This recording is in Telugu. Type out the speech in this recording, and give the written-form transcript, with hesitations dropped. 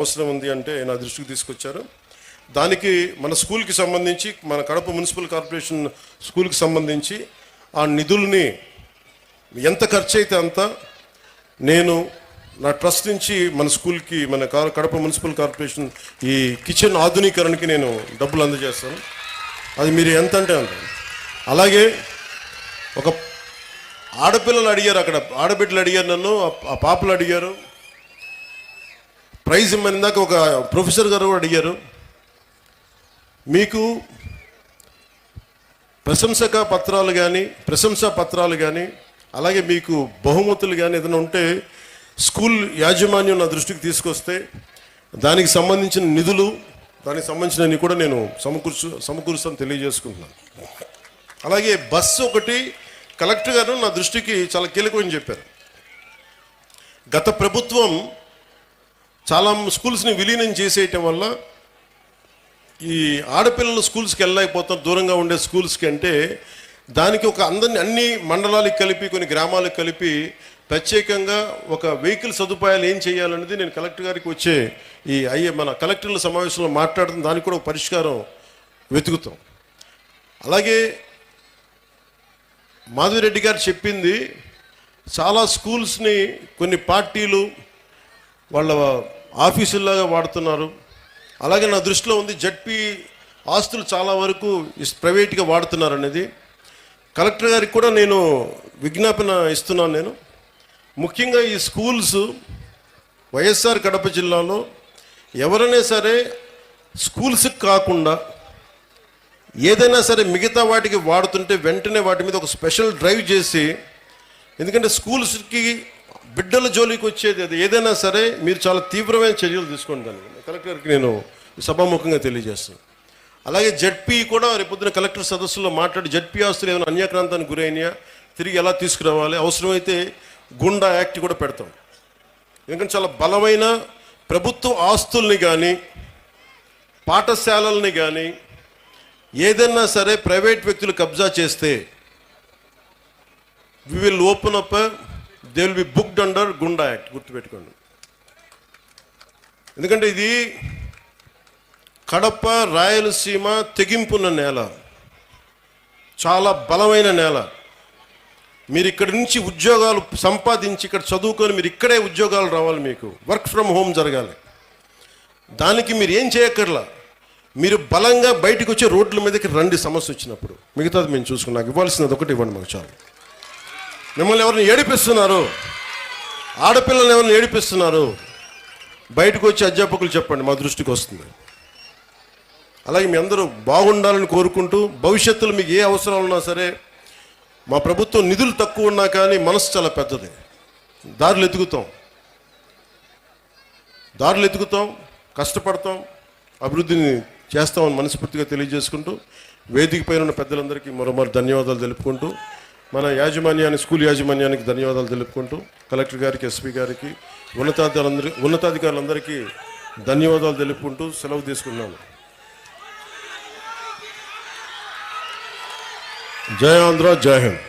అవసరం ఉంది అంటే నా దృష్టికి తీసుకొచ్చారు. దానికి మన స్కూల్కి సంబంధించి, మన కడప మున్సిపల్ కార్పొరేషన్ స్కూల్కి సంబంధించి ఆ నిధుల్ని ఎంత ఖర్చు అయితే అంత నేను నా ట్రస్ట్ నుంచి మన స్కూల్కి, మన కడప మున్సిపల్ కార్పొరేషన్ ఈ కిచెన్ ఆధునీకరణకి నేను డబ్బులు అందజేస్తాను. అది మీరు ఎంత అంటే అంత. అలాగే ఒక ఆడపిల్లలు అడిగారు, అక్కడ ఆడబిడ్డలు అడిగారు, నన్ను ఆ పాపలు అడిగారు, ప్రైజ్ ఇమ్మని దాకా ఒక ప్రొఫెసర్ గారు కూడా అడిగారు. మీకు ప్రశంసా పత్రాలు కానీ అలాగే మీకు బహుమతులు కానీ ఏదైనా ఉంటే స్కూల్ యాజమాన్యం నా దృష్టికి తీసుకొస్తే దానికి సంబంధించిన నిధులు, దానికి సంబంధించినవి కూడా నేను సమకూరుస్తాను తెలియజేసుకుంటున్నాను. అలాగే బస్సు ఒకటి కలెక్టర్ గారు నా దృష్టికి చాలా కీలకమని చెప్పారు. గత ప్రభుత్వం చాలా స్కూల్స్ని విలీనం చేసేయటం వల్ల ఈ ఆడపిల్లలు స్కూల్స్కి వెళ్ళలేకపోతారు, దూరంగా ఉండే స్కూల్స్కి. అంటే దానికి ఒక అన్ని మండలాలకు కలిపి, కొన్ని గ్రామాలకు కలిపి ప్రత్యేకంగా ఒక వెహికల్ సదుపాయాలు ఏం చేయాలనేది నేను కలెక్టర్ గారికి వచ్చే మన కలెక్టర్ల సమావేశంలో మాట్లాడుతున్న దానికి కూడా ఒక పరిష్కారం వెతుకుతాం. అలాగే మాధవిరెడ్డి గారు చెప్పింది, చాలా స్కూల్స్ని కొన్ని పార్టీలు వాళ్ళ ఆఫీసుల్లాగా వాడుతున్నారు. అలాగే నా దృష్టిలో ఉంది, జడ్పీ ఆస్తులు చాలా వరకు ప్రైవేట్గా వాడుతున్నారు అనేది. కలెక్టర్ గారికి కూడా నేను విజ్ఞాపన ఇస్తున్నాను. నేను ముఖ్యంగా ఈ స్కూల్స్ వైఎస్ఆర్ కడప జిల్లాలో ఎవరైనా సరే స్కూల్స్కి కాకుండా ఏదైనా సరే మిగతా వాటికి వాడుతుంటే వెంటనే వాటి మీద ఒక స్పెషల్ డ్రైవ్ చేసి, ఎందుకంటే స్కూల్స్కి బిడ్డల జోలికి వచ్చేది అది ఏదైనా సరే మీరు చాలా తీవ్రమైన చర్యలు తీసుకోండి. దాన్ని కలెక్టర్కి నేను సభాముఖంగా తెలియజేస్తాను. అలాగే జడ్పీ కూడా రేపొద్దున కలెక్టర్ సదస్సులో మాట్లాడి జడ్పీ ఆస్తులు ఏమైనా అన్యాక్రాంతానికి గురైనాయా తిరిగి ఎలా తీసుకురావాలి, అవసరమైతే గుండా యాక్ట్ కూడా పెడతాం. ఎందుకంటే చాలా బలమైన ప్రభుత్వ ఆస్తుల్ని కానీ పాఠశాలల్ని కానీ ఏదైనా సరే ప్రైవేట్ వ్యక్తులు కబ్జా చేస్తే we will open up, they will be booked under goonda act. గుర్తుపెట్టుకోండి. ఎందుకంటే ఇది కడప రాయలసీమ తెగింపున్న నేల, చాలా బలమైన నేల. మీరు ఇక్కడి నుంచి ఉద్యోగాలు సంపాదించి ఇక్కడ చదువుకొని మీరు ఇక్కడే ఉద్యోగాలు రావాలి, మీకు వర్క్ ఫ్రమ్ హోమ్ జరగాలి. దానికి మీరు ఏం చేయక్కర్లా, మీరు బలంగా బయటకు వచ్చి రోడ్ల మీదకి రండి సమస్య వచ్చినప్పుడు. మిగతాది మేము చూసుకుని నాకు ఇవ్వాల్సినది ఒకటి ఇవ్వండి మాకు చాలు. మిమ్మల్ని ఎవరిని ఏడిపిస్తున్నారు, ఆడపిల్లల్ని ఎవరిని ఏడిపిస్తున్నారు, బయటకు వచ్చి అధ్యాపకులు చెప్పండి, మా దృష్టికి వస్తుంది. అలాగే మీ అందరూ బాగుండాలని కోరుకుంటూ, భవిష్యత్తులో మీకు ఏ అవసరాలు ఉన్నా సరే, మా ప్రభుత్వం నిధులు తక్కువ ఉన్నా కానీ మనసు చాలా పెద్దది. దారులు ఎత్తుకుతాం, కష్టపడతాం, అభివృద్ధిని చేస్తామని మనస్ఫూర్తిగా తెలియజేసుకుంటూ, వేదిక పైన ఉన్న పెద్దలందరికీ మరోమారు ధన్యవాదాలు తెలుపుకుంటూ, మన స్కూల్ యాజమాన్యానికి ధన్యవాదాలు తెలుపుకుంటూ, కలెక్టర్ గారికి, ఎస్పీ గారికి, ఉన్నతాధికారులందరికీ ధన్యవాదాలు తెలుపుకుంటూ సెలవు తీసుకున్నాను. జై ఆంధ్ర, జై హింద్.